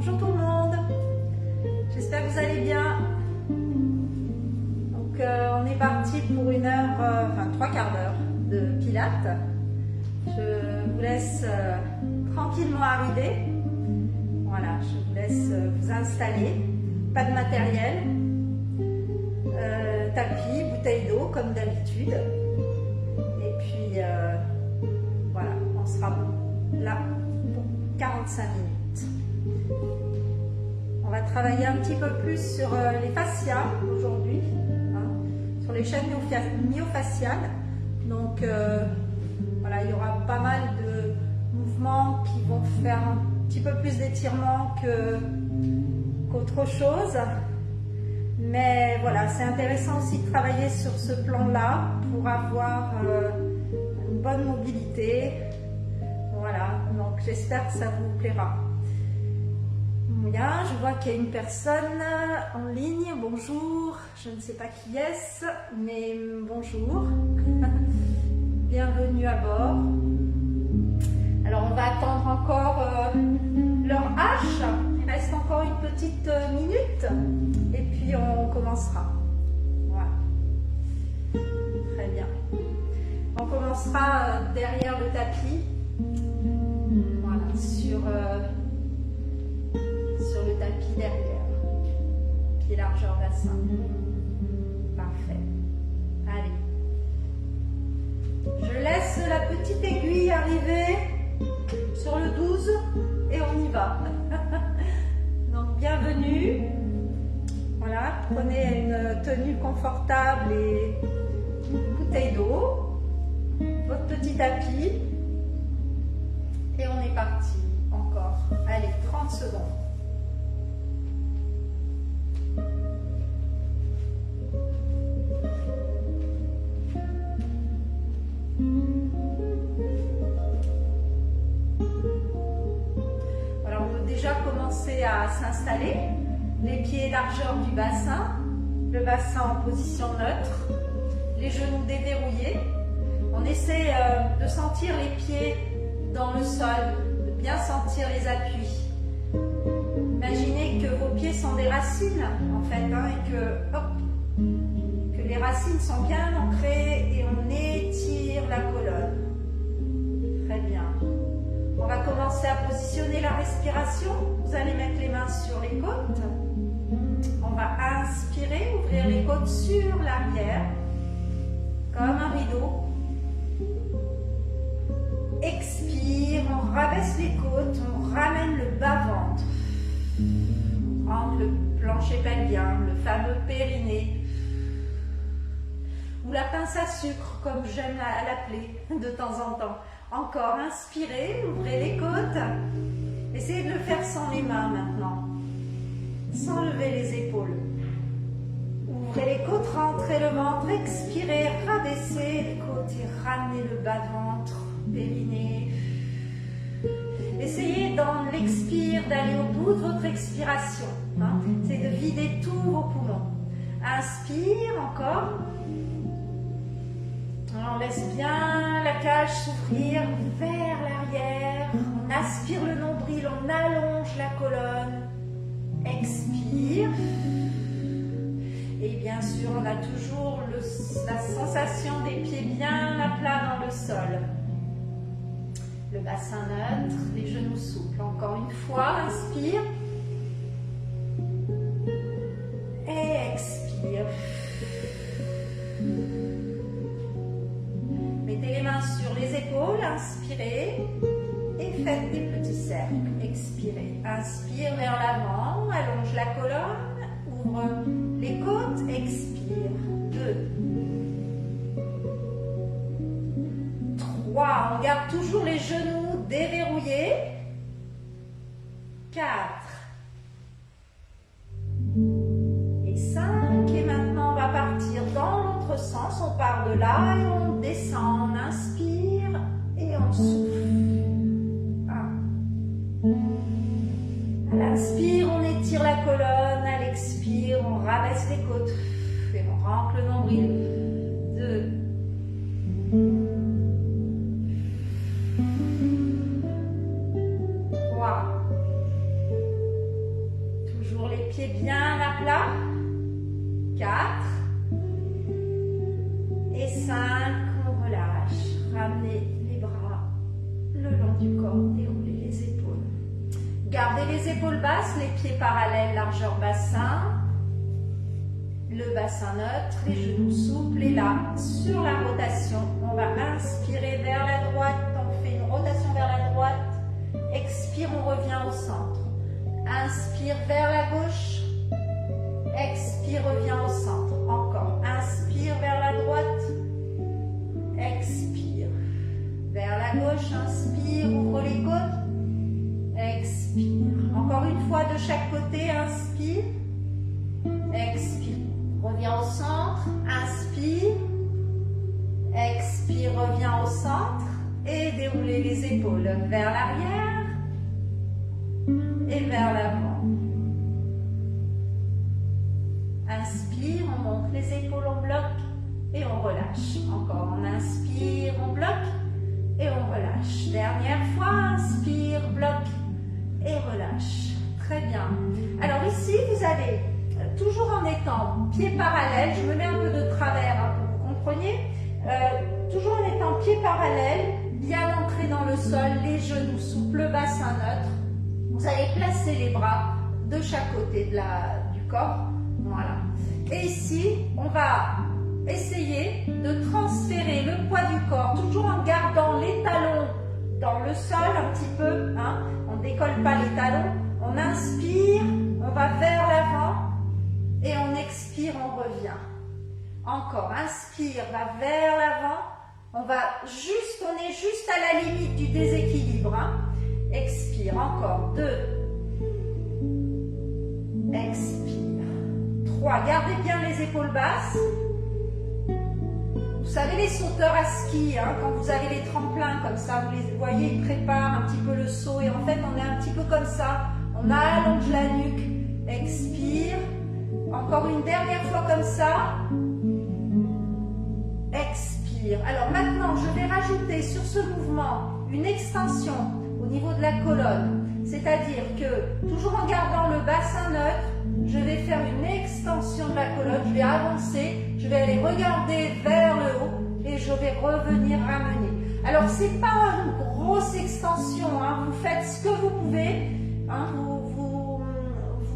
Bonjour tout le monde, j'espère que vous allez bien. Donc on est parti pour une heure, enfin 3/4 d'heure de pilates. Je vous laisse tranquillement arriver. Voilà, je vous laisse vous installer. Pas de matériel, tapis, bouteille d'eau comme d'habitude. Et puis voilà, on sera là pour 45 minutes. On va travailler un petit peu plus sur les fascias aujourd'hui, hein, sur les chaînes myofasciales. Donc voilà, il y aura pas mal de mouvements qui vont faire un petit peu plus d'étirement qu'autre chose. Mais voilà, c'est intéressant aussi de travailler sur ce plan-là pour avoir une bonne mobilité. Voilà, donc j'espère que ça vous plaira. Bien, je vois qu'il y a une personne en ligne. Bonjour, je ne sais pas qui est-ce, mais bonjour. Bienvenue à bord. Alors on va attendre encore leur H. Il reste encore une petite minute et puis on commencera. Voilà. Très bien. On commencera derrière le tapis. Voilà, sur le tapis derrière. Pied largeur bassin. Parfait. Allez. Je laisse la petite aiguille arriver sur le 12 et on y va. Donc bienvenue. Voilà, prenez une tenue confortable et une bouteille d'eau, votre petit tapis et on est parti encore. Allez, 30 secondes. À s'installer, les pieds largeur du bassin, le bassin en position neutre, les genoux déverrouillés. On essaie de sentir les pieds dans le sol, de bien sentir les appuis. Imaginez que vos pieds sont des racines en fait, hein, et que les racines sont bien ancrées et on étire la colonne. Très bien. On va commencer à positionner la respiration. Vous allez mettre les mains sur les côtes. On va inspirer, ouvrir les côtes sur l'arrière, comme un rideau. Expire, on rabaisse les côtes, on ramène le bas-ventre. On rentre le plancher pelvien, le fameux périnée. Ou la pince à sucre, comme j'aime l'appeler de temps en temps. Encore, inspirez, ouvrez les côtes. Essayez de le faire sans les mains maintenant, sans lever les épaules. Ouvrez les côtes, rentrez le ventre, expirez, rabaissez les côtes et ramenez le bas de ventre, périnée. Essayez dans l'expire d'aller au bout de votre expiration. Hein. C'est de vider tous vos poumons. Inspire encore. On laisse bien la cage s'ouvrir vers l'arrière. On aspire le nombril, on allonge la colonne. Expire. Et bien sûr, on a toujours la sensation des pieds bien à plat dans le sol. Le bassin neutre, les genoux souples. Encore une fois, inspire. Et expire. Mettez les mains sur les épaules, inspirez et faites des petits cercles. Expirez. Inspire vers l'avant, allonge la colonne, ouvre les côtes, expire. 2, 3, on garde toujours les genoux déverrouillés. 4 et 5. Et maintenant, on va partir dans l'autre sens. On part de là et on descend. On inspire et on souffle. 1. À l'inspire, on étire la colonne. À l'expire, on rabaisse les côtes. Et on rentre le nombril. 2. 3. pieds bien à plat. 4 et 5, on relâche. Ramenez les bras le long du corps, déroulez les épaules. Gardez les épaules basses, les pieds parallèles, largeur bassin. Le bassin neutre, les genoux souples. Et là, sur la rotation, on va inspirer vers la droite. On fait une rotation vers la droite. Expire, on revient au centre. Inspire vers la gauche. Expire, revient au centre. Encore. Inspire vers la droite. Expire. Vers la gauche, inspire, ouvre les côtes. Expire. Encore une fois de chaque côté, inspire. Expire. Reviens au centre. Inspire. Expire, reviens au centre. Et déroulez les épaules vers l'arrière et vers l'avant. Inspire, on monte les épaules, on bloque et on relâche. Encore, on inspire, on bloque et on relâche. Dernière fois, inspire, bloque et relâche. Très bien. Alors ici, vous allez, toujours en étant pieds parallèles, je me mets un peu de travers hein, pour que vous compreniez, toujours en étant pieds parallèles, bien ancrés dans le sol, les genoux souples, le bassin neutre. Vous allez placer les bras de chaque côté du corps. Voilà. Et ici, on va essayer de transférer le poids du corps, toujours en gardant les talons dans le sol un petit peu. Hein. On ne décolle pas les talons. On inspire, on va vers l'avant et on expire, on revient. Encore, inspire, va vers l'avant. On est juste à la limite du déséquilibre. Hein. Expire, encore, 2. Expire. 3. Gardez bien les épaules basses. Vous savez les sauteurs à ski, hein, quand vous avez les tremplins comme ça, vous les voyez, ils préparent un petit peu le saut et en fait on est un petit peu comme ça. On allonge la nuque. Expire. Encore une dernière fois comme ça. Expire. Alors maintenant, je vais rajouter sur ce mouvement une extension au niveau de la colonne. C'est-à-dire que, toujours en gardant le bassin neutre, je vais faire une extension de la colonne, je vais avancer, je vais aller regarder vers le haut et je vais revenir ramener. Alors, ce n'est pas une grosse extension, hein, vous faites ce que vous pouvez, hein, vous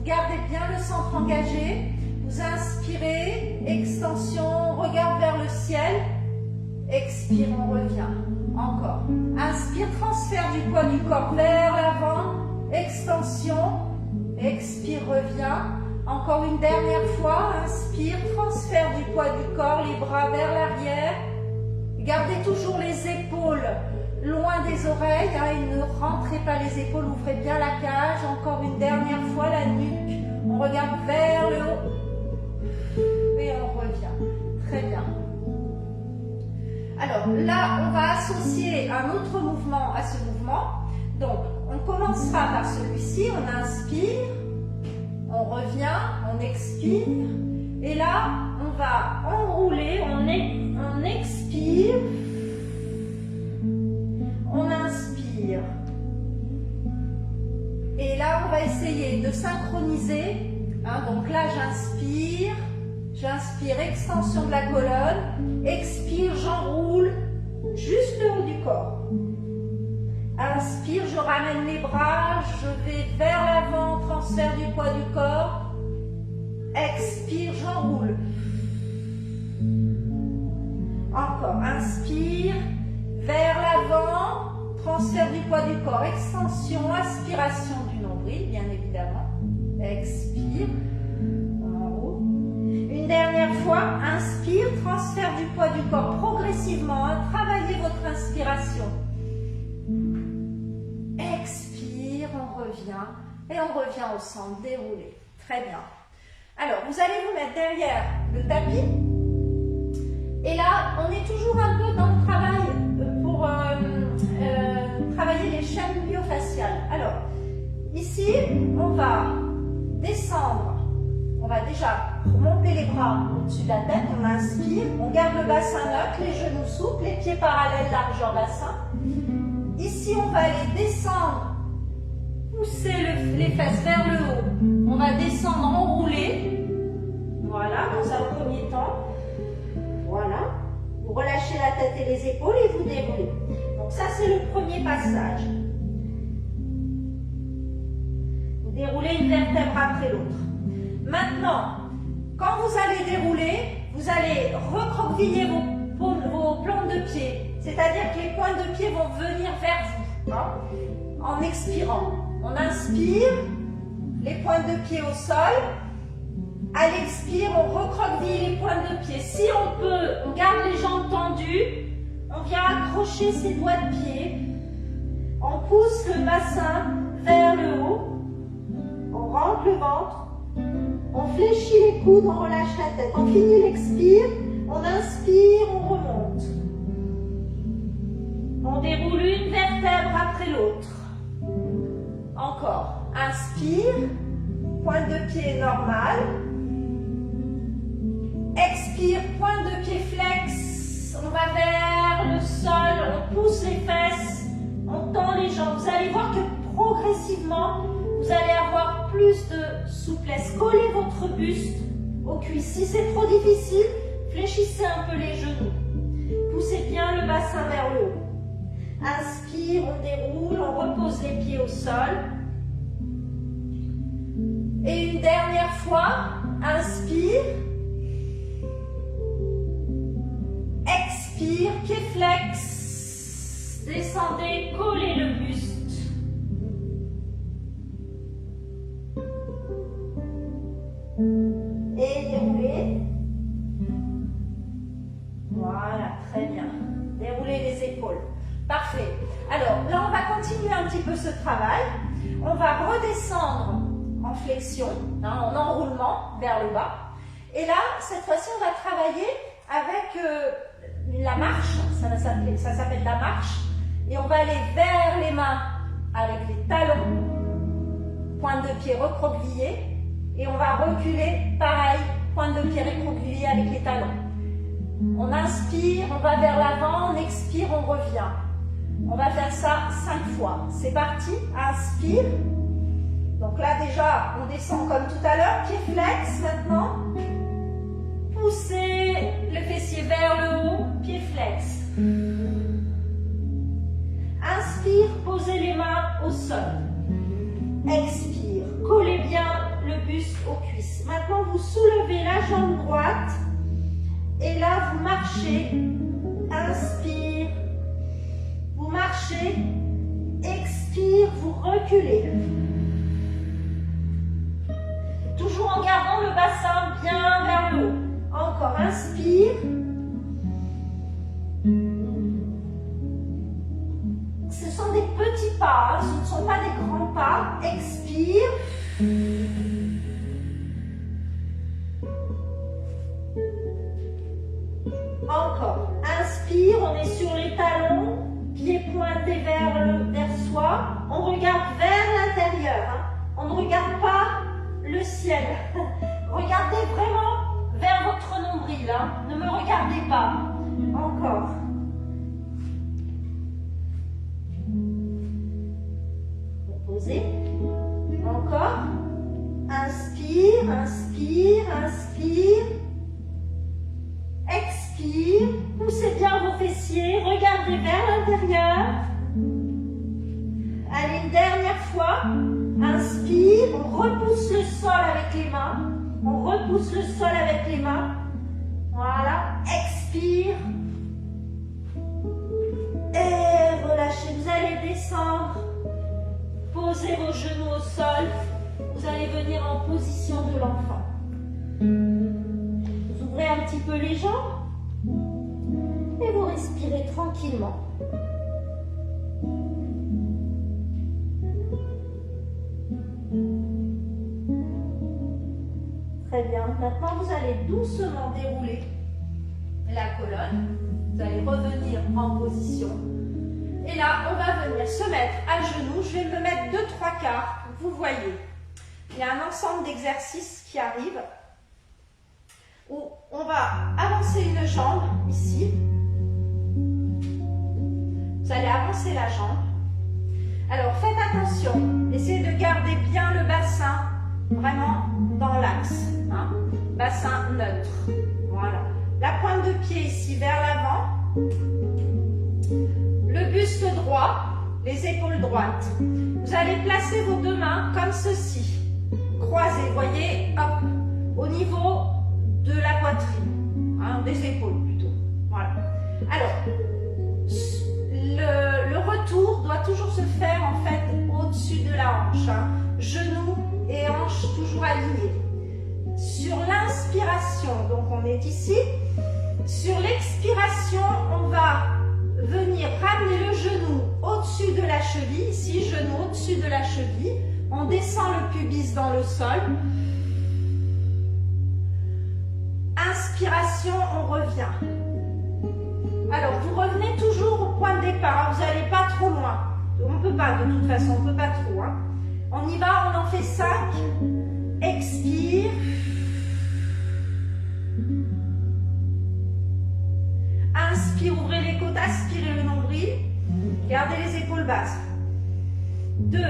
gardez bien le centre engagé, vous inspirez, extension, regard vers le ciel, expire, on revient. Encore. Inspire, transfert du poids du corps vers l'avant, extension, expire, revient. Encore une dernière fois, inspire, transfert du poids du corps, les bras vers l'arrière. Gardez toujours les épaules loin des oreilles, hein, et ne rentrez pas les épaules, ouvrez bien la cage. Encore une dernière fois, la nuque, on regarde vers le haut et on revient. Très bien. Alors là, on va associer un autre mouvement à ce mouvement. Donc, on commencera par celui-ci, on inspire, on revient, on expire. Et là, on va enrouler, on expire, on inspire. Et là, on va essayer de synchroniser. Hein, donc là, j'inspire, extension de la colonne, expire, j'enroule juste le haut du corps. Inspire, je ramène les bras, je vais vers l'avant, transfert du poids du corps. Expire, j'enroule. Encore, inspire, vers l'avant, transfert du poids du corps, extension, aspiration du nombril, bien évidemment. Expire. Dernière fois, inspire, transfert du poids du corps progressivement, hein, travaillez votre inspiration. Expire, on revient et on revient au centre, déroulé. Très bien. Alors, vous allez vous mettre derrière le tapis et là, on est toujours un peu dans le travail pour travailler les chaînes myofasciales. Alors, ici, on va descendre. On va déjà remonter les bras au-dessus de la tête, on inspire, on garde le bassin neutre, les genoux souples, les pieds parallèles, largeur bassin. Ici, on va aller descendre, pousser les fesses vers le haut, On va descendre enroulé. Voilà, dans un premier temps. Voilà. Vous relâchez la tête et les épaules et vous déroulez. Donc ça, c'est le premier passage. Vous déroulez une vertèbre après l'autre. Maintenant, quand vous allez dérouler, vous allez recroqueviller vos plantes de pied. C'est-à-dire que les pointes de pied vont venir vers vous. Hein, en expirant. On inspire, les pointes de pied au sol. À l'expire, on recroqueville les pointes de pied. Si on peut, on garde les jambes tendues. On vient accrocher ses doigts de pied. On pousse le bassin vers le haut. On rentre le ventre. On fléchit les coudes, on relâche la tête. On finit l'expire. On inspire, on remonte. On déroule une vertèbre après l'autre. Encore. Inspire. Pointe de pied normale. Expire, pointe de pied flex. On va vers le sol. On pousse les fesses. On tend les jambes. Vous allez voir que progressivement, vous allez avoir plus de souplesse. Collez votre buste aux cuisses. Si c'est trop difficile, fléchissez un peu les genoux. Poussez bien le bassin vers le haut. Inspire, on déroule, on repose les pieds au sol. Et une dernière fois, inspire. Expire, pied flex. Descendez, collez le buste. Et déroulez. Voilà, très bien. Déroulez les épaules. Parfait. Alors, là, on va continuer un petit peu ce travail. On va redescendre en flexion, hein, en enroulement vers le bas. Et là, cette fois-ci, on va travailler avec la marche. Ça s'appelle la marche. Et on va aller vers les mains avec les talons, pointe de pied recroquevillée. Et on va reculer, pareil, pointe de pied recroquevillée avec les talons. On inspire, on va vers l'avant, on expire, on revient. On va faire ça 5 fois. C'est parti, inspire. Donc là déjà, on descend comme tout à l'heure, pied flex maintenant. Poussez le fessier vers le haut, pied flex. Inspire, posez les mains au sol. Expire, collez bien le buste aux cuisses. Maintenant, vous soulevez la jambe droite. Et là, vous marchez. Inspire. Vous marchez. Expire, vous reculez. Toujours en gardant le bassin bien vers le haut. Encore, inspire. Ce sont des petits pas, hein, ce ne sont pas des grands pas. Expire. Encore. Inspire, on est sur les talons, pieds pointés vers soi. On regarde vers l'intérieur. Hein. On ne regarde pas le ciel. Regardez vraiment vers votre nombril. Hein. Ne me regardez pas. Encore. Reposez. Encore. Inspire, inspire, inspire. Expire. Poussez bien vos fessiers. Regardez vers l'intérieur. Allez, une dernière fois. Inspire. On repousse le sol avec les mains. On repousse le sol avec les mains. Voilà. Expire. Et relâchez. Vous allez descendre. Posez vos genoux au sol. Vous allez venir en position de l'enfant. Vous ouvrez un petit peu les jambes. Et vous respirez tranquillement. Très bien. Maintenant, vous allez doucement dérouler la colonne. Vous allez revenir en position. Et là, on va venir se mettre à genoux. Je vais me mettre 2-3 quarts. Vous voyez, il y a un ensemble d'exercices qui arrivent où on va avancer une jambe ici. Vous allez avancer la jambe. Alors, faites attention. Essayez de garder bien le bassin vraiment dans l'axe. Hein. Bassin neutre. Voilà. La pointe de pied ici vers l'avant. Le buste droit, les épaules droites. Vous allez placer vos deux mains comme ceci. Croisées, voyez, hop, au niveau de la poitrine, hein, des épaules plutôt. Voilà. Alors, le retour doit toujours se faire en fait au-dessus de la hanche. Hein. Genoux et hanches toujours alignés. Sur l'inspiration, donc on est ici. Sur l'expiration, on va venir ramener le genou au-dessus de la cheville. Ici, genou au-dessus de la cheville. On descend le pubis dans le sol. Inspiration, on revient. Alors, vous revenez toujours au point de départ. Vous n'allez pas trop loin. On ne peut pas, de toute façon, on ne peut pas trop. Hein. On y va, on en fait 5. Expire. Inspire, ouvrez les côtes, aspirez le nombril. Gardez les épaules basses. 2.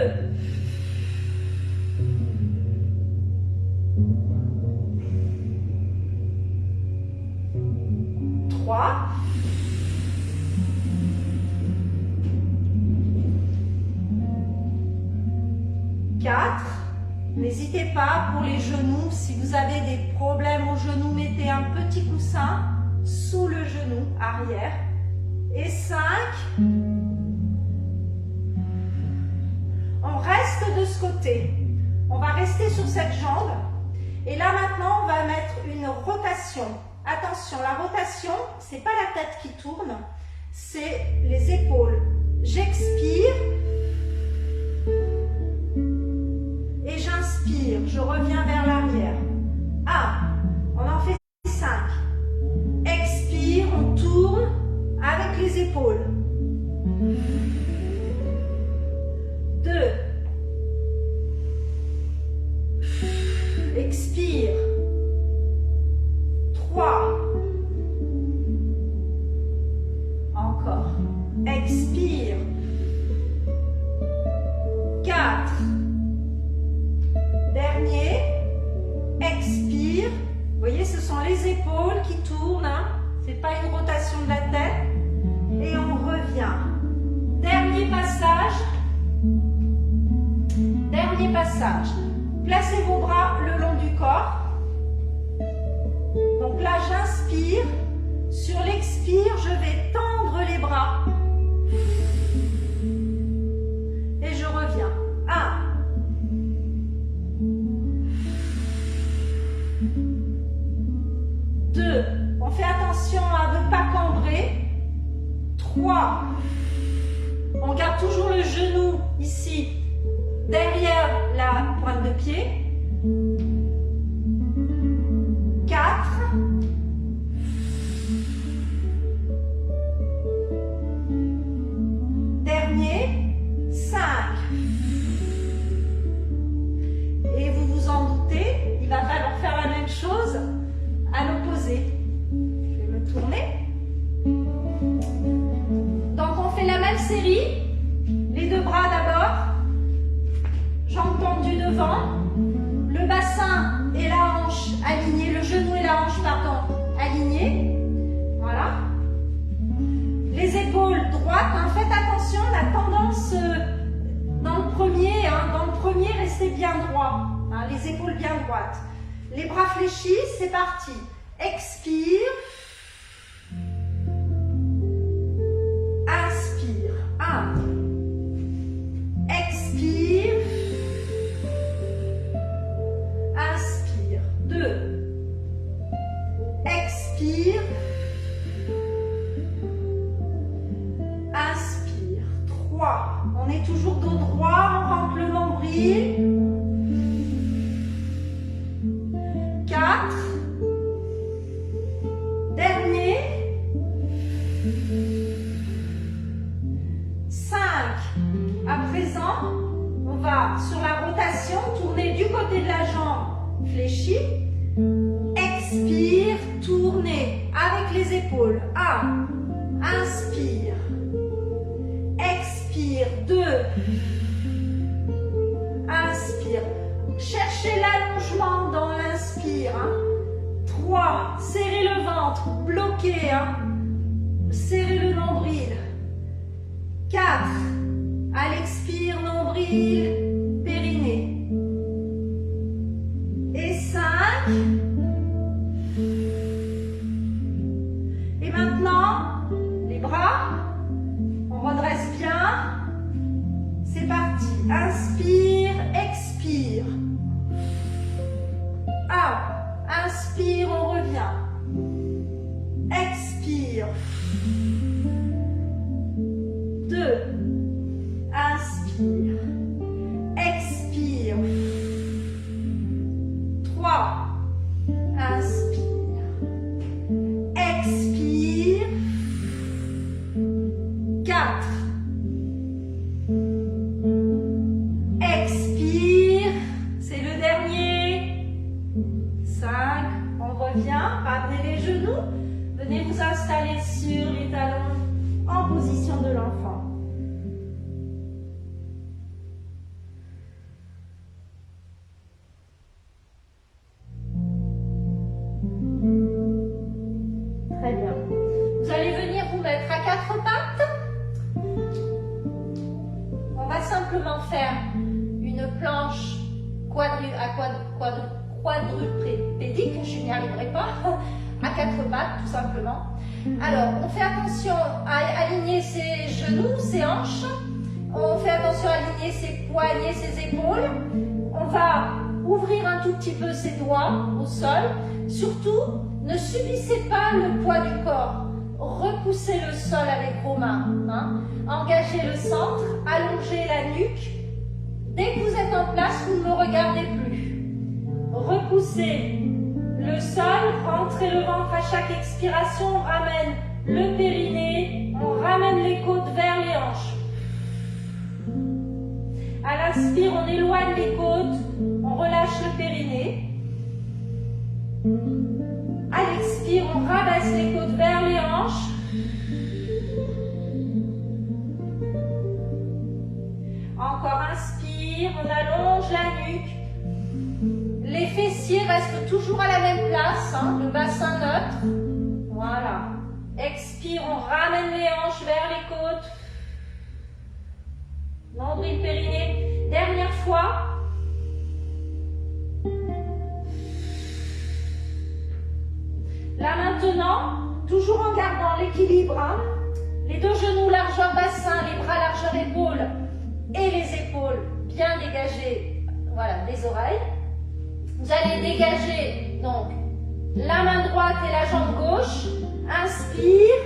3. 4. N'hésitez pas pour les genoux, si vous avez des problèmes aux genoux, mettez un petit coussin sous le genou arrière. Et 5. On reste de ce côté. On va rester sur cette jambe. Et là maintenant, on va mettre une rotation. Attention, la rotation, ce n'est pas la tête qui tourne, c'est les épaules. J'expire. Et j'inspire. Je reviens vers l'arrière. 1. On en fait 5. Expire, on tourne avec les épaules. 2. Expire. 3. Encore. Expire. 4. Dernier. Expire. Vous voyez, ce sont les épaules qui tournent. Hein. Ce n'est pas une rotation de la tête. Et on revient. Dernier passage. Dernier passage. Placez vos bras le long du corps. Donc là, j'inspire. Sur l'expire, je vais tendre les bras. Et je reviens. 1. 2. On fait attention à ne pas cambrer. 3. On garde toujours le genou ici, derrière la pointe de pied. 4. 5. Et vous vous en doutez, il va falloir faire la même chose à l'opposé. Je vais me tourner. Donc on fait la même série. Les deux bras d'abord. Jambes tendues devant. Le bassin et la hanche alignés. Le genou et la hanche, pardon, alignés. Voilà. Les épaules droites. Hein. Faites attention, on a tendance dans le premier, restez bien droit. Hein, les épaules bien droites. Les bras fléchis, c'est parti. Expire. Inspire. 1. Expire. Inspire. 2. Expire. Inspire. 3. On est toujours dos droit, on rentre le nombril. 4. Dernier. 5. À présent, on va sur la rotation tourner du côté de la jambe fléchie. Expire, tournez avec les épaules. 1. Inspire. Expire. 2. Inspire. Cherchez la 3, serrez le ventre, bloquez, hein. Serrez le nombril. 4, à l'expire, nombril, périnée. Et 5. Et maintenant, les bras, on redresse bien. C'est parti. Inspire, expire. 1. Inspire, on revient. Expire. 2. Inspire. Expire. 3. Inspire. Expire. 4. Expire. C'est le dernier. 5. On revient. Ramenez les genoux. Venez vous installer sur les talons en position de l'enfant. Très bien. Vous allez venir vous mettre à 4 pattes. On va simplement faire une planche quadrupédique, je n'y arriverai pas, à 4 pattes tout simplement. Alors, on fait attention à aligner ses genoux, ses hanches. On fait attention à aligner ses poignets, ses épaules. On va ouvrir un tout petit peu ses doigts au sol. Surtout, ne subissez pas le poids du corps. Repoussez le sol avec vos mains. Hein. Engagez le centre, allongez la nuque. Dès que vous êtes en place, vous ne me regardez plus. Repoussez le sol, rentrez le ventre à chaque expiration, on ramène le périnée, on ramène les côtes vers les hanches. À l'inspire, on éloigne les côtes, on relâche le périnée. À l'expire, on rabaisse les côtes vers les hanches. Encore inspire, on allonge la nuque. Les fessiers restent toujours à la même place, hein, le bassin neutre. Voilà. Expire, on ramène les hanches vers les côtes. Nombril, périnée. Dernière fois. Là maintenant, toujours en gardant l'équilibre, hein, les deux genoux largeur bassin, les bras largeur épaules et les épaules bien dégagées, voilà, des oreilles. Vous allez dégager donc la main droite et la jambe gauche. Inspire.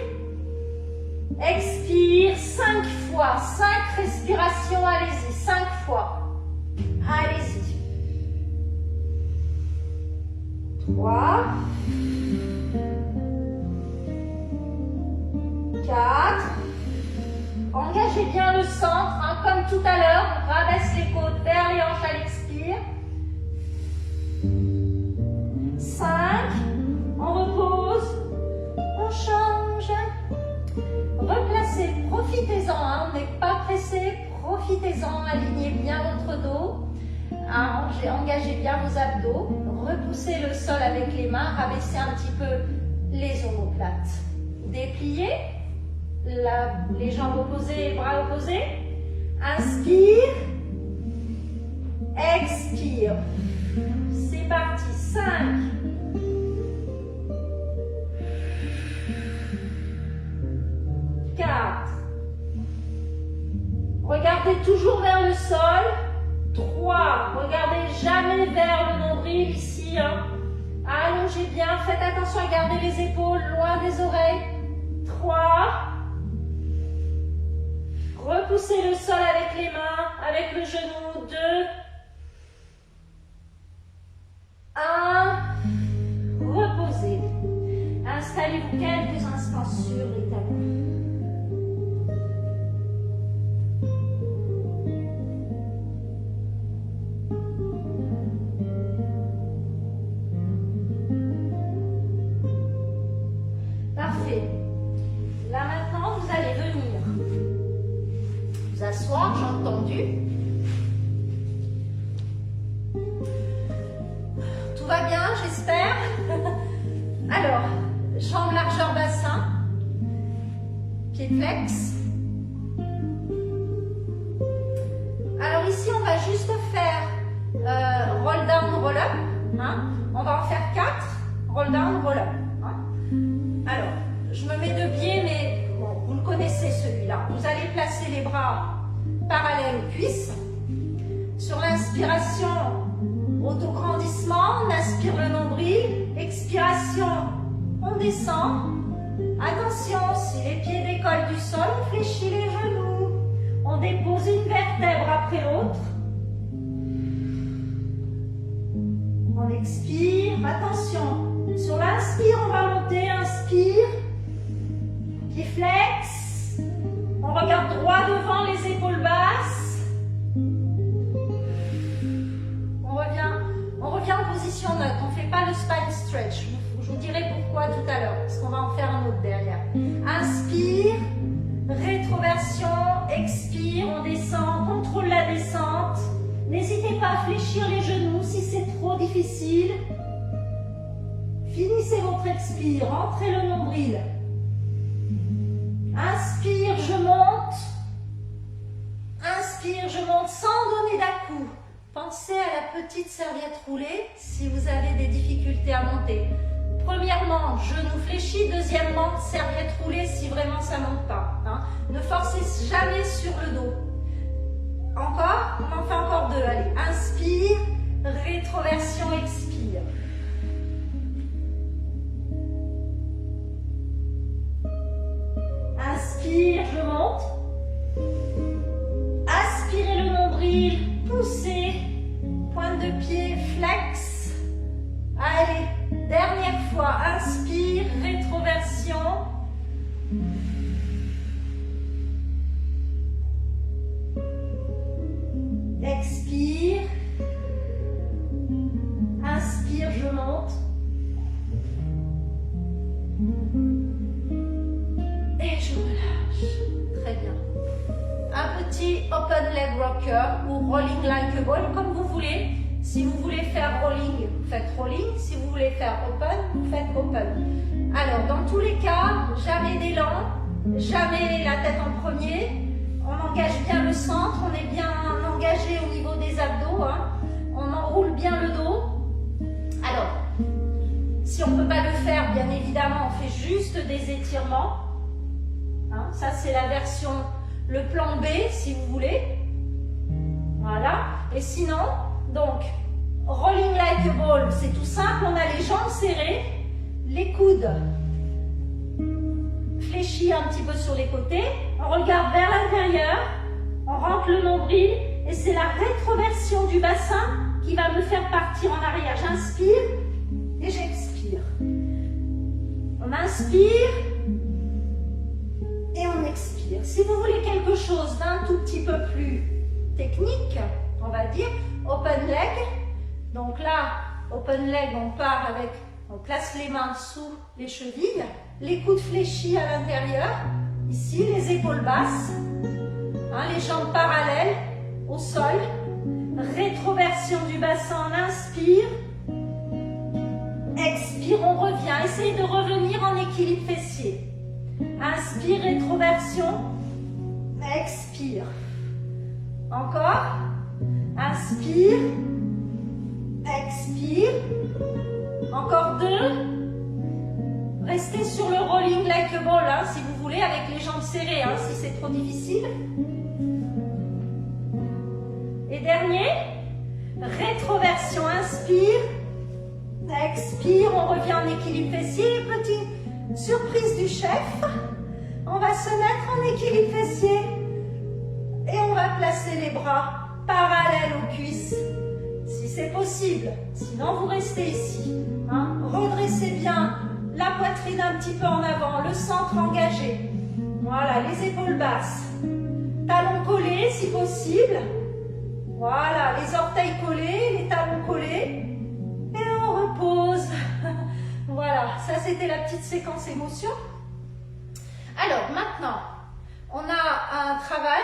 Expire 5 fois. 5 respirations, allez-y. 5 fois. Allez-y. 3. 4. Engagez bien le centre, hein, comme tout à l'heure. On rabaisse les côtes vers les hanches à l'expire. 5, on repose, on change, replacez, profitez-en, hein, on n'est pas pressé, profitez-en, alignez bien votre dos, engagez bien vos abdos, repoussez le sol avec les mains, rabaissez un petit peu les omoplates, dépliez, les jambes opposées, les bras opposés, inspire, expire, c'est parti, 5, 4, regardez toujours vers le sol, 3, regardez jamais vers le nombril ici, hein. Allongez bien, faites attention à garder les épaules loin des oreilles, 3, repoussez le sol avec les mains, avec le genou, 2, 1, reposez. Installez-vous quelques instants sur les talons. Parfait. Là maintenant, vous allez venir vous asseoir, j'ai entendu. Tout va bien, j'espère. Alors, jambes largeur bassin, pieds flex. Alors ici, on va juste faire roll down, roll up. Hein. On va en faire 4. Roll down, roll up. Hein. Alors, je me mets de biais, mais bon, vous le connaissez celui-là. Vous allez placer les bras parallèles aux cuisses. Sur l'inspiration, autograndissement, on inspire le nombril. Expiration, on descend. Attention, si les pieds décollent du sol, on fléchit les genoux. On dépose une vertèbre après l'autre. On expire. Attention, sur l'inspire, on va monter. Inspire. Pied flex. On regarde droit devant, les épaules basses. On revient en position neutre. On ne fait pas le spine stretch. Je vous dirai pourquoi tout à l'heure, parce qu'on va en faire un autre derrière. Inspire. Rétroversion, expire, on descend, contrôle la descente. N'hésitez pas à fléchir les genoux si c'est trop difficile. Finissez votre expire, rentrez le nombril. Inspire, je monte. Inspire, je monte sans donner d'à-coups. Pensez à la petite serviette roulée si vous avez des difficultés à monter. Premièrement, genou fléchi. Deuxièmement, serviette roulée si vraiment ça ne monte pas. Hein. Ne forcez jamais sur le dos. Encore, on en fait encore 2. Allez, inspire, rétroversion, expire. Inspire, je monte. Aspirez le nombril, poussez. Pointe de pied, flex. Allez. Dernière fois, inspire, rétroversion. Expire. Inspire, je monte. Et je relâche. Très bien. Un petit open leg rocker ou rolling like a ball, comme vous voulez. Si vous voulez faire rolling, vous faites rolling. Si vous voulez faire open, vous faites open. Alors, dans tous les cas, jamais d'élan, jamais la tête en premier. On engage bien le centre, on est bien engagé au niveau des abdos. Hein. On enroule bien le dos. Alors, si on ne peut pas le faire, bien évidemment, on fait juste des étirements. Hein, ça, c'est la version, le plan B, si vous voulez. Voilà. Et sinon... Donc, rolling like a ball, c'est tout simple. On a les jambes serrées, les coudes fléchis un petit peu sur les côtés. On regarde vers l'intérieur, on rentre le nombril et c'est la rétroversion du bassin qui va me faire partir en arrière. J'inspire et j'expire. On inspire et on expire. Si vous voulez quelque chose d'un tout petit peu plus technique, on va dire, open leg. Donc là, open leg, on place les mains sous les chevilles, les coudes fléchis à l'intérieur, ici, les épaules basses, hein, les jambes parallèles au sol, rétroversion du bassin, on inspire, expire, on revient, essayez de revenir en équilibre fessier. Inspire, rétroversion, expire. Encore. Inspire, expire, encore 2. Restez sur le rolling like a ball, hein, si vous voulez, avec les jambes serrées, hein, si c'est trop difficile. Et dernier, rétroversion, inspire, expire, on revient en équilibre fessier. Petite surprise du chef, on va se mettre en équilibre fessier et on va placer les bras parallèle aux cuisses, si c'est possible. Sinon, vous restez ici. Hein. Redressez bien la poitrine un petit peu en avant, le centre engagé. Voilà, les épaules basses. Talons collés, si possible. Voilà, les orteils collés, les talons collés. Et on repose. Voilà, ça c'était la petite séquence émotion. Alors, maintenant, on a un travail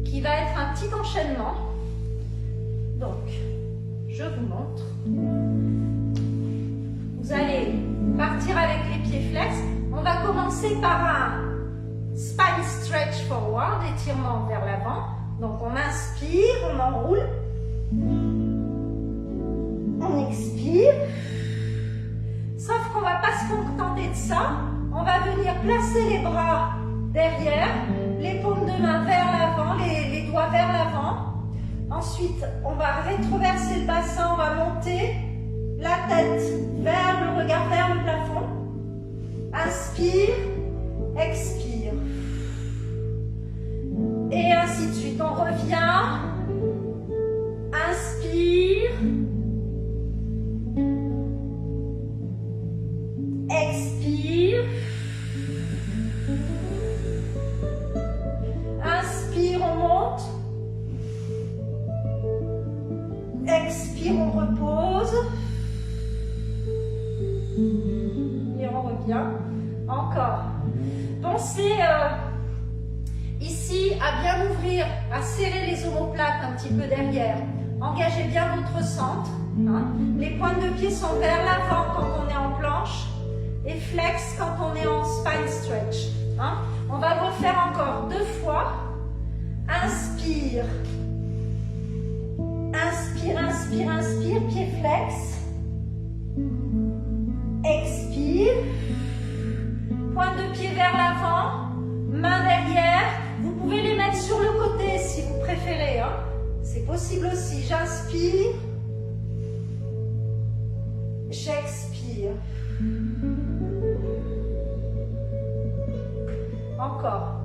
qui va être un petit enchaînement. Donc, je vous montre. Vous allez partir avec les pieds flex. On va commencer par un spine stretch forward, étirement vers l'avant. Donc on inspire, on enroule. On expire. Sauf qu'on ne va pas se contenter de ça. On va venir placer les bras derrière, les paumes de main vers l'avant, les doigts vers l'avant. Ensuite, on va rétroverser le bassin, on va monter la tête vers le regard, vers le plafond. Inspire, expire. Et ainsi de suite. On revient. Inspire. Expire. Inspire, on monte. Expire, on repose. Et on revient. Encore. Pensez ici à bien ouvrir, à serrer les omoplates un petit peu derrière. Engagez bien votre centre. Hein. Les pointes de pied sont vers l'avant quand on est en planche et flex quand on est en spine stretch. Hein. On va le refaire encore 2 fois. Inspire. Inspire, inspire, inspire, pied flex. Expire. Pointe de pied vers l'avant, main derrière. Vous pouvez les mettre sur le côté si vous préférez. Hein. C'est possible aussi. J'inspire. J'expire. Encore.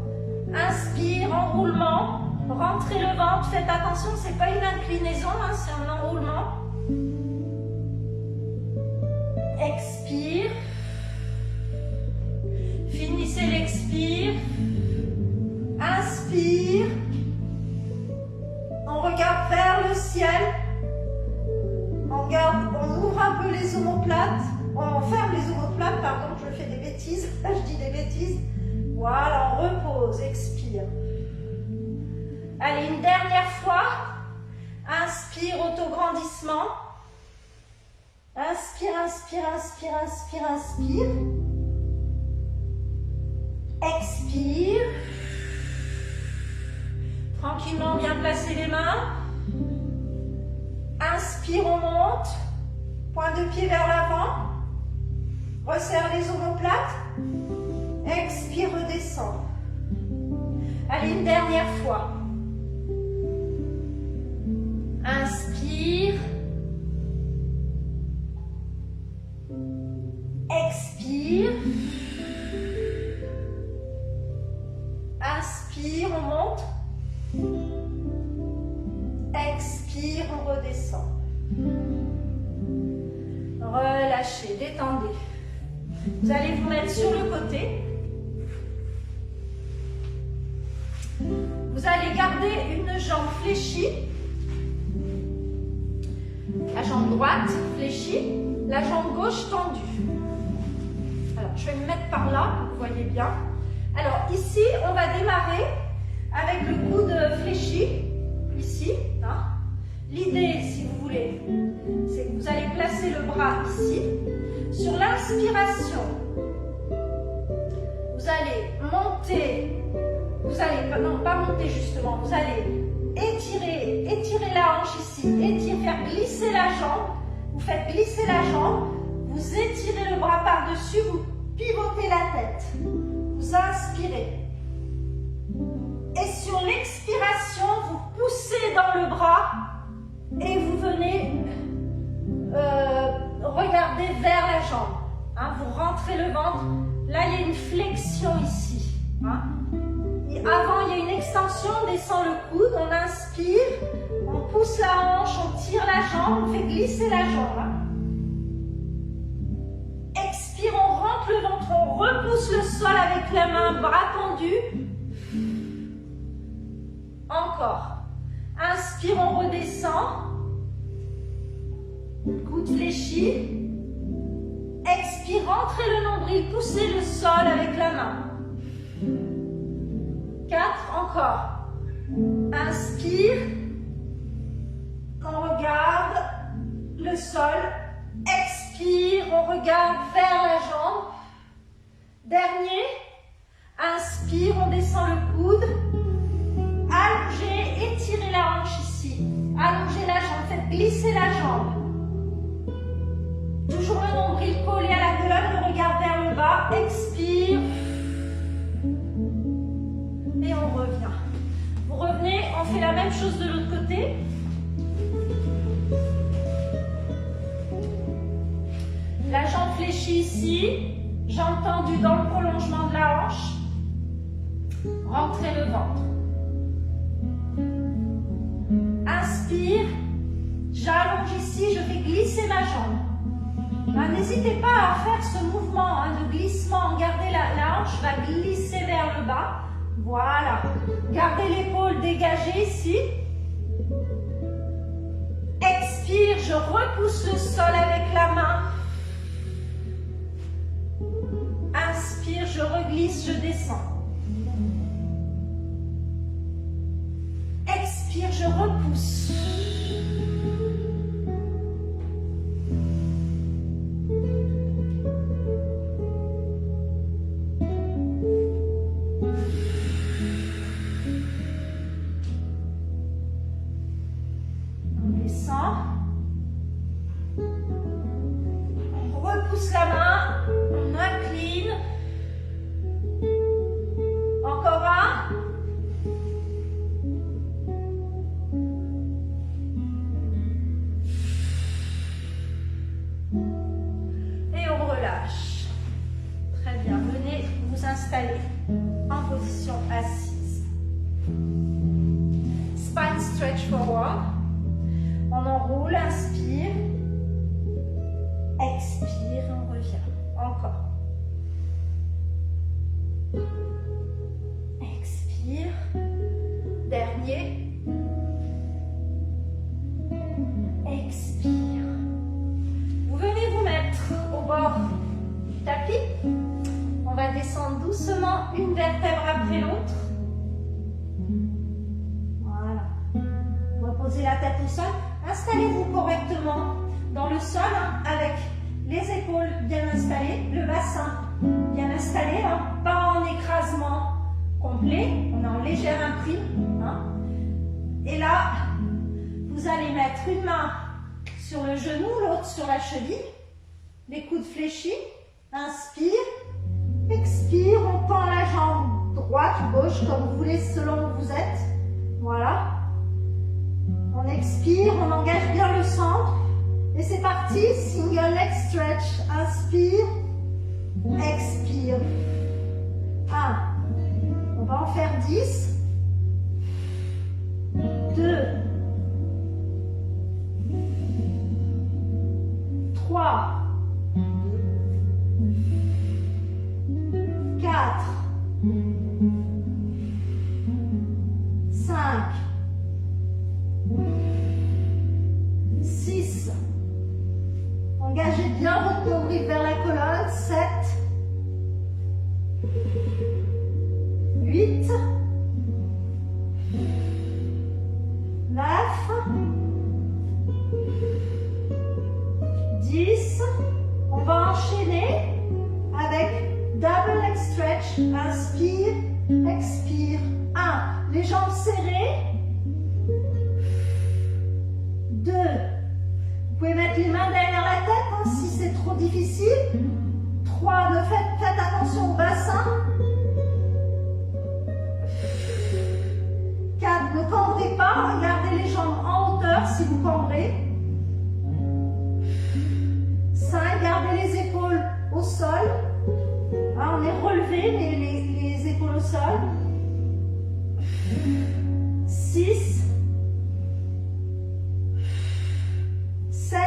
Inspire, enroulement. Rentrez le ventre. Faites attention, ce n'est pas une inclinaison, hein, c'est un enroulement. Expire. Finissez l'expire. Inspire. On regarde vers le ciel. On ouvre un peu les omoplates. On ferme les omoplates, pardon, je fais des bêtises. Je dis des bêtises. Voilà, on repose, expire. Allez, une dernière fois. Inspire, autograndissement. Inspire, inspire, inspire, inspire, inspire. Expire. Tranquillement, bien placer les mains. Inspire, on monte. Pointe de pied vers l'avant. Resserre les omoplates. Expire, redescend. Allez, une dernière fois. Inspire. Expire. Inspire, on monte. Expire, on redescend. Relâchez, détendez. Vous allez vous mettre sur le côté. Vous allez garder une jambe fléchie. La jambe droite fléchie, la jambe gauche tendue. Alors, je vais me mettre par là, vous voyez bien. Alors, ici, on va démarrer avec le coude fléchi, ici. Hein. L'idée, si vous voulez, c'est que vous allez placer le bras ici. Sur l'inspiration, vous allez monter, non pas monter justement, vous allez étirer la hanche ici, faire glisser la jambe, vous faites glisser la jambe, vous étirez le bras par-dessus, vous pivotez la tête, vous inspirez. Et sur l'expiration, vous poussez dans le bras et vous venez regarder vers la jambe. Hein, vous rentrez le ventre. Là, il y a une flexion ici. Hein. Et avant, il y a une extension. On descend le coude, on inspire, on pousse la hanche, on tire la jambe, on fait glisser la jambe. Hein. Expire, on rentre le ventre, on repousse le sol avec la main, bras tendus. Encore. Inspire, on redescend. Coude fléchi. Expire, rentrez le nombril, poussez le sol avec la main. 4, encore. Inspire. On regarde le sol. Expire, on regarde vers la jambe. Dernier, inspire, on descend le coude. Allongez, étirez la hanche ici. Allongez la jambe, faites glisser la jambe. Toujours le nombril collé à la colonne, le regard vers le bas. Expire. Et on revient. Vous revenez, on fait la même chose de l'autre côté. La jambe fléchie ici, jambe tendue dans le prolongement de la hanche. Rentrez le ventre. Inspire, j'allonge ici, je vais glisser ma jambe. N'hésitez pas à faire ce mouvement de glissement. Gardez la hanche, va glisser vers le bas. Voilà. Gardez l'épaule dégagée ici. Expire, je repousse le sol avec la main. Inspire, je reglisse, je descends. Expire, je repousse. On descend. On repousse la main. On incline. Encore un. Et on relâche. Très bien. Venez vous installer en position assise. Spine stretch forward. On enroule, inspire. Expire, on revient. Encore. Expire. Dernier. Expire. Vous venez vous mettre au bord du tapis. On va descendre doucement une vertèbre après l'autre. Voilà. Reposez la tête au sol. Installez-vous correctement dans le sol avec les épaules bien installées, le bassin bien installé, pas en écrasement complet, on est en légère imprime. Et là, vous allez mettre une main sur le genou, l'autre sur la cheville, les coudes fléchis, inspire, expire, on tend la jambe droite ou gauche comme vous voulez selon où vous êtes. Voilà. On expire, on engage bien le centre. Et c'est parti, single leg stretch. Inspire, expire. 1. On va en faire 10. 2. 3. 4. 5. 6. Engagez bien votre nombril vers la colonne. 7. 8. 9. 10. On va enchaîner avec double leg stretch. Inspire, expire. 1. Les jambes serrées. 2. Vous pouvez mettre les mains derrière la tête si c'est trop difficile. 3. Faites attention au bassin. 4. Ne cambrez pas. Gardez les jambes en hauteur si vous cambrez. 5. Gardez les épaules au sol. On est relevé, les épaules au sol. 6. 7.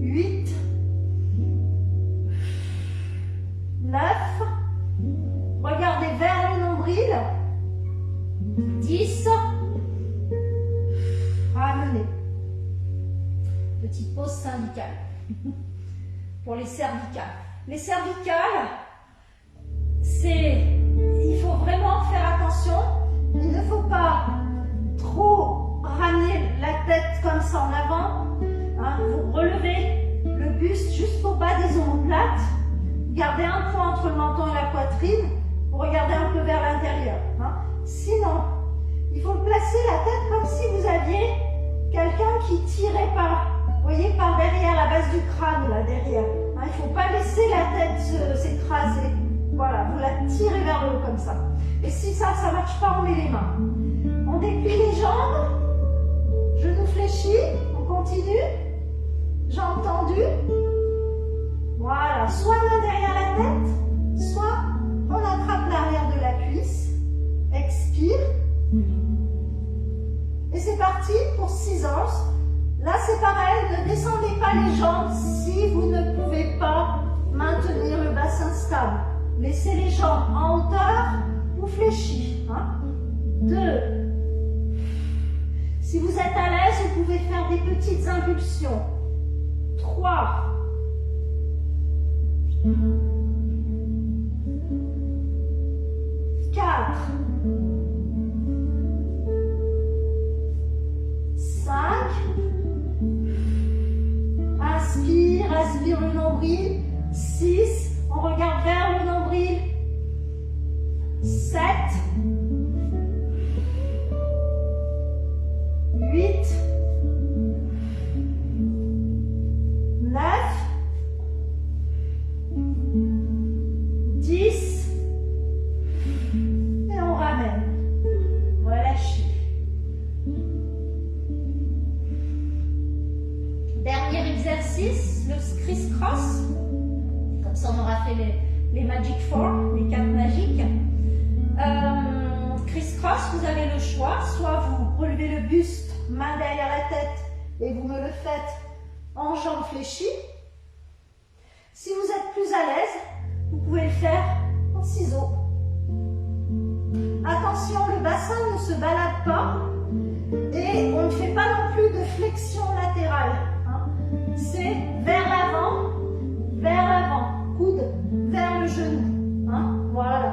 8. 9. Regardez vers le nombril. 10. Ramenez. Petite pause cervicale. Pour les cervicales. Les cervicales, il faut vraiment faire attention. Il ne faut pas trop ramener la tête comme ça en avant. relevez le buste jusqu'au bas des omoplates. Gardez un point entre le menton et la poitrine. Vous regardez un peu vers l'intérieur. Hein. Sinon, il faut placer la tête comme si vous aviez quelqu'un qui tirait par, vous voyez, par derrière la base du crâne, là derrière. Hein, il ne faut pas laisser la tête s'écraser. Voilà, vous la tirez vers le haut comme ça. Et si ça ne marche pas, on met les mains. On déplie les jambes, genoux fléchis, on continue, jambes tendues. Voilà, soit main derrière la tête, soit on attrape l'arrière de la cuisse. Expire. Et c'est parti pour 6 onces. Là, c'est pareil, ne descendez pas les jambes si vous ne pouvez pas maintenir le bassin stable. Laissez les jambes en hauteur ou fléchies. 2. Si vous êtes à l'aise, vous pouvez faire des petites impulsions. 3. 4. 5. Inspire, aspire le nombril. 6. On regarde vers le nombril. 7. 8. 9. 10. Et on ramène. Relâchez. Dernier exercice, le criss-cross. Comme ça, on aura fait les Magic Four, les 4 magiques. Criss-cross, vous avez le choix. Soit vous relevez le buste, main derrière la tête, et vous me le faites en jambes fléchies. Si vous êtes plus à l'aise, vous pouvez le faire en ciseaux. Attention, le bassin ne se balade pas et on ne fait pas non plus de flexion latérale. Hein. C'est vers l'avant, coude vers le genou. Hein. Voilà.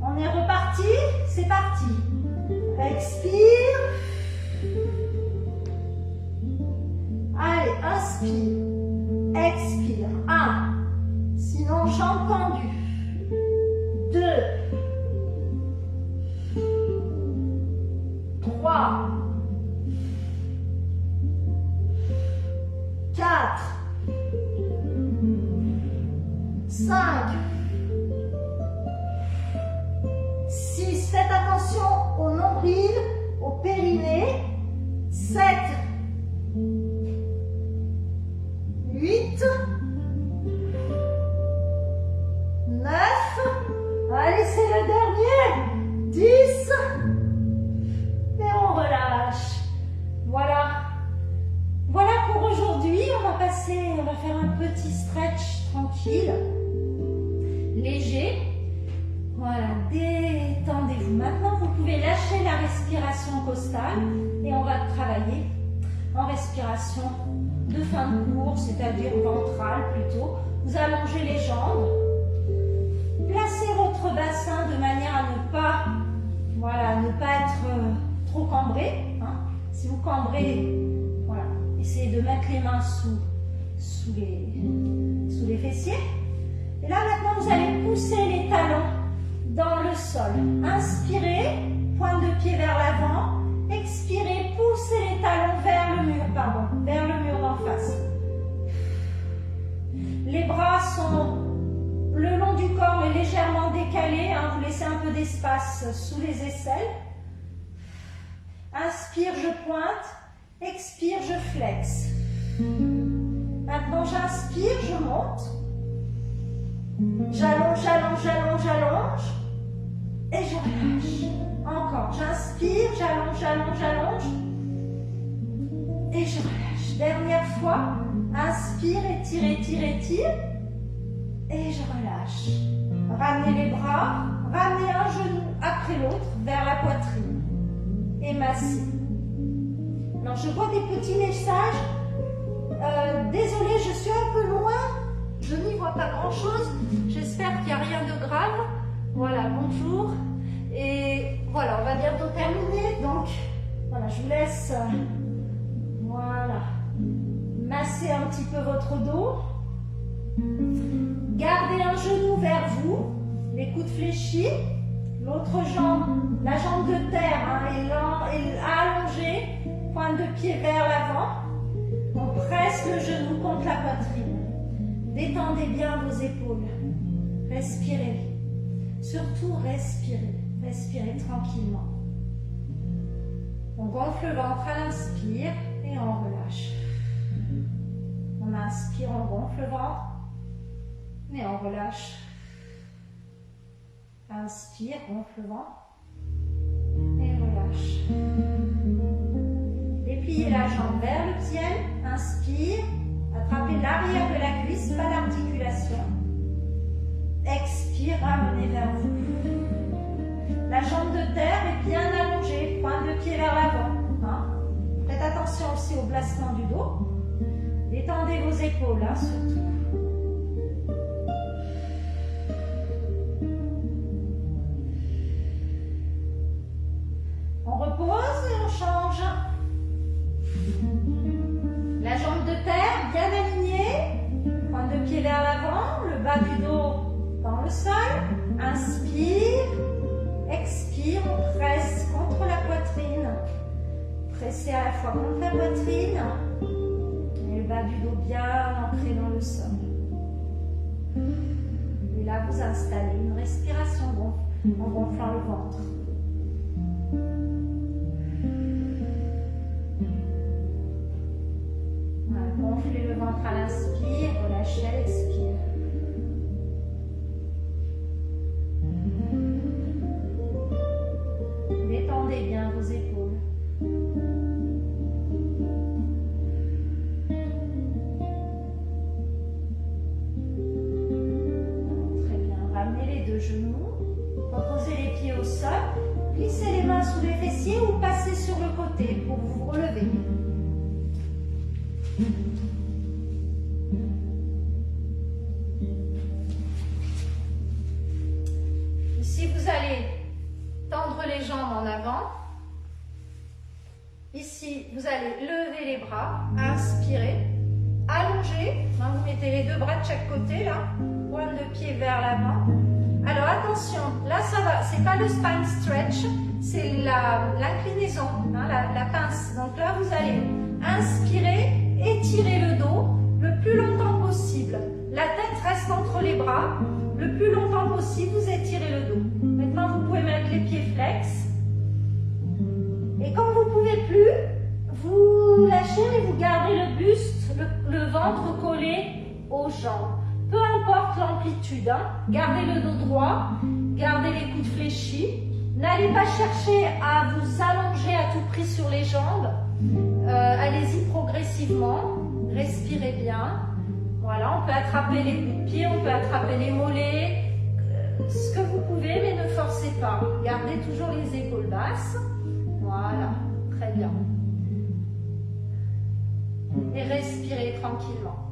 On est reparti, c'est parti. Expire. Allez, inspire. Expire. 1. Sinon, jambes tendues. 2. 3. 4. 5. 6. Faites attention au nombril, au périnée. 7. 8. 9. Allez, c'est le dernier. 10. Et on relâche. Voilà. Voilà pour aujourd'hui. On va faire un petit stretch tranquille, léger. Voilà, détendez-vous. Maintenant, vous pouvez lâcher la respiration costale et on va travailler en respiration de fin de cours, c'est-à-dire ventrale plutôt. Vous allongez les jambes. Placez votre bassin de manière à ne pas être trop cambré. Hein. Si vous cambrez, voilà, essayez de mettre les mains sous les fessiers. Et là maintenant, vous allez pousser les talons dans le sol. Inspirez, pointe de pied vers l'avant. Expirez, poussez les talons vers le mur d'en face. Les bras sont le long du corps mais légèrement décalés. Hein, vous laissez un peu d'espace sous les aisselles. Inspire, je pointe. Expire, je flexe. Maintenant, j'inspire, je monte. J'allonge, j'allonge, j'allonge, j'allonge. Et je relâche. Encore, j'inspire, j'allonge, j'allonge, j'allonge. Et je relâche. Dernière fois. Inspire, étire, étire, étire. Et je relâche. Ramenez les bras. Ramenez un genou après l'autre vers la poitrine. Et massez. Alors, je vois des petits messages. Désolée, je suis un peu loin. Je n'y vois pas grand-chose. J'espère qu'il n'y a rien de grave. Voilà, bonjour. Et voilà, on va bientôt terminer. Donc, voilà, je vous laisse. Voilà. Massez un petit peu votre dos. Gardez un genou vers vous, les coudes fléchis. L'autre jambe, la jambe de terre est allongée, pointe de pied vers l'avant. On presse le genou contre la poitrine. Détendez bien vos épaules. Respirez. Surtout respirez. Respirez tranquillement. On gonfle le ventre à l'inspire et on relâche. On inspire, on gonfle le ventre et on relâche. Inspire, gonfle le ventre et relâche. Dépliez la jambe vers le ciel. Inspire, attrapez l'arrière de la cuisse, pas l'articulation. Expire, ramenez vers vous. La jambe de terre est bien allongée, pointe de pied vers l'avant. Faites attention aussi au placement du dos. Détendez vos épaules, surtout. On repose et on change. La jambe de terre bien alignée, pointe de pied vers l'avant, le bas du dos dans le sol. Inspire, expire, on presse contre la poitrine. Pressez à la fois contre la poitrine et le bas du dos bien ancré dans le sol. Et là, vous installez une respiration en gonflant le ventre. Gonflez le ventre à l'inspire, relâchez à l'expire. Détendez bien vos épaules. Très bien, ramenez les deux genoux, reposez les pieds au sol, glissez les mains sous les fessiers ou passez sur le côté pour vous relever. Ici, vous allez tendre les jambes en avant. Ici, vous allez lever les bras, inspirez, allongez. Vous mettez les deux bras de chaque côté, là, pointe de pied vers l'avant. Alors attention, là ça va, c'est pas le spine stretch, c'est l'inclinaison, la pince. Donc là, vous allez inspirer, étirer le dos le plus longtemps possible. La tête reste entre les bras. Le plus longtemps possible, vous étirez le dos. Maintenant, vous pouvez mettre les pieds flex. Et quand vous ne pouvez plus, vous lâchez et vous gardez le buste, le ventre collé aux jambes. Peu importe l'amplitude, gardez le dos droit, gardez les coudes fléchis. N'allez pas chercher à vous allonger à tout prix sur les jambes. Allez-y progressivement. Respirez bien. Voilà, on peut attraper les coups de pied, on peut attraper les mollets, ce que vous pouvez, mais ne forcez pas. Gardez toujours les épaules basses. Voilà, très bien. Et respirez tranquillement.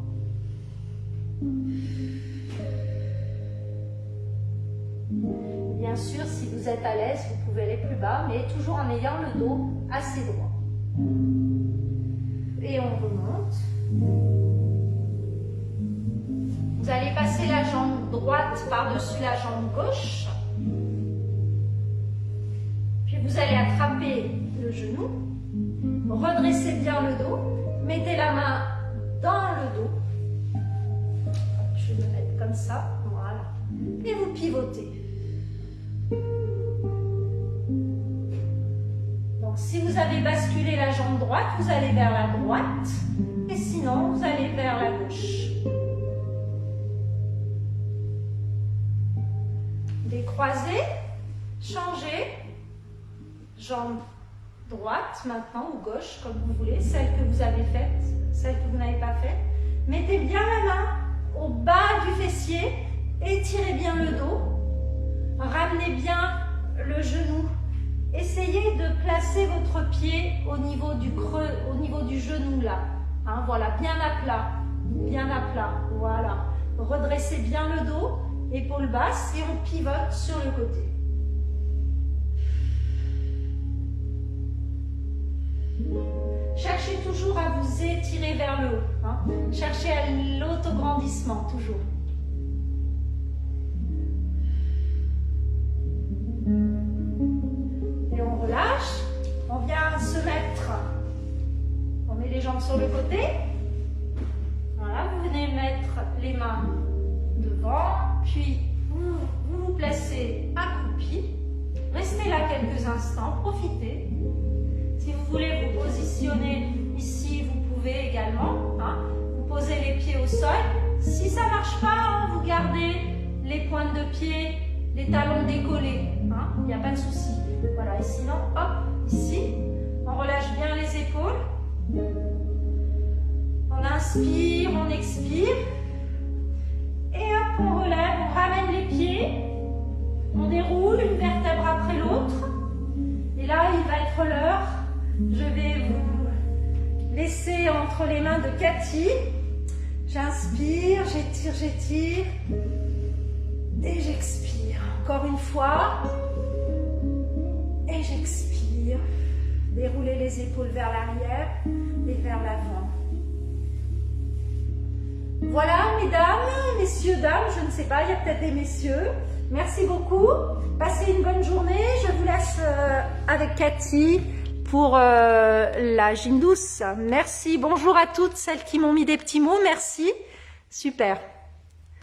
Bien sûr, si vous êtes à l'aise, vous pouvez aller plus bas, mais toujours en ayant le dos assez droit. Et on remonte. Vous allez passer la jambe droite par-dessus la jambe gauche. Puis vous allez attraper le genou. Redressez bien le dos. Mettez la main dans le dos. Je vais me mettre comme ça. Voilà. Et vous pivotez. Donc si vous avez basculé la jambe droite, vous allez vers la droite. Et sinon, vous allez vers la gauche. Décroisez, changez, jambe droite maintenant ou gauche comme vous voulez, celle que vous avez faite, celle que vous n'avez pas faite. Mettez bien la main au bas du fessier, étirez bien le dos, ramenez bien le genou. Essayez de placer votre pied au niveau du creux, au niveau du genou là. Voilà, bien à plat, voilà. Redressez bien le dos. Épaules basses et on pivote sur le côté. Cherchez toujours à vous étirer vers le haut. Hein. Cherchez à l'autograndissement, toujours. Et on relâche. On vient se mettre. On met les jambes sur le côté. Voilà, vous venez mettre les mains devant, puis vous placez accroupi. Restez là quelques instants, profitez. Si vous voulez vous positionner ici, vous pouvez également. Hein. Vous posez les pieds au sol. Si ça ne marche pas, hein, vous gardez les pointes de pied, les talons décollés. Hein. Il n'y a pas de souci. Voilà, et sinon, hop, ici, on relâche bien les épaules. On inspire, on expire. Et hop, on relève, on ramène les pieds. On déroule une vertèbre après l'autre. Et là, il va être l'heure. Je vais vous laisser entre les mains de Cathy. J'inspire, j'étire, j'étire. Et j'expire. Encore une fois. Et j'expire. Déroulez les épaules vers l'arrière et vers l'avant. Voilà, mesdames, messieurs, dames, je ne sais pas, il y a peut-être des messieurs. Merci beaucoup. Passez une bonne journée. Je vous laisse avec Cathy pour la gym douce. Merci. Bonjour à toutes celles qui m'ont mis des petits mots. Merci. Super.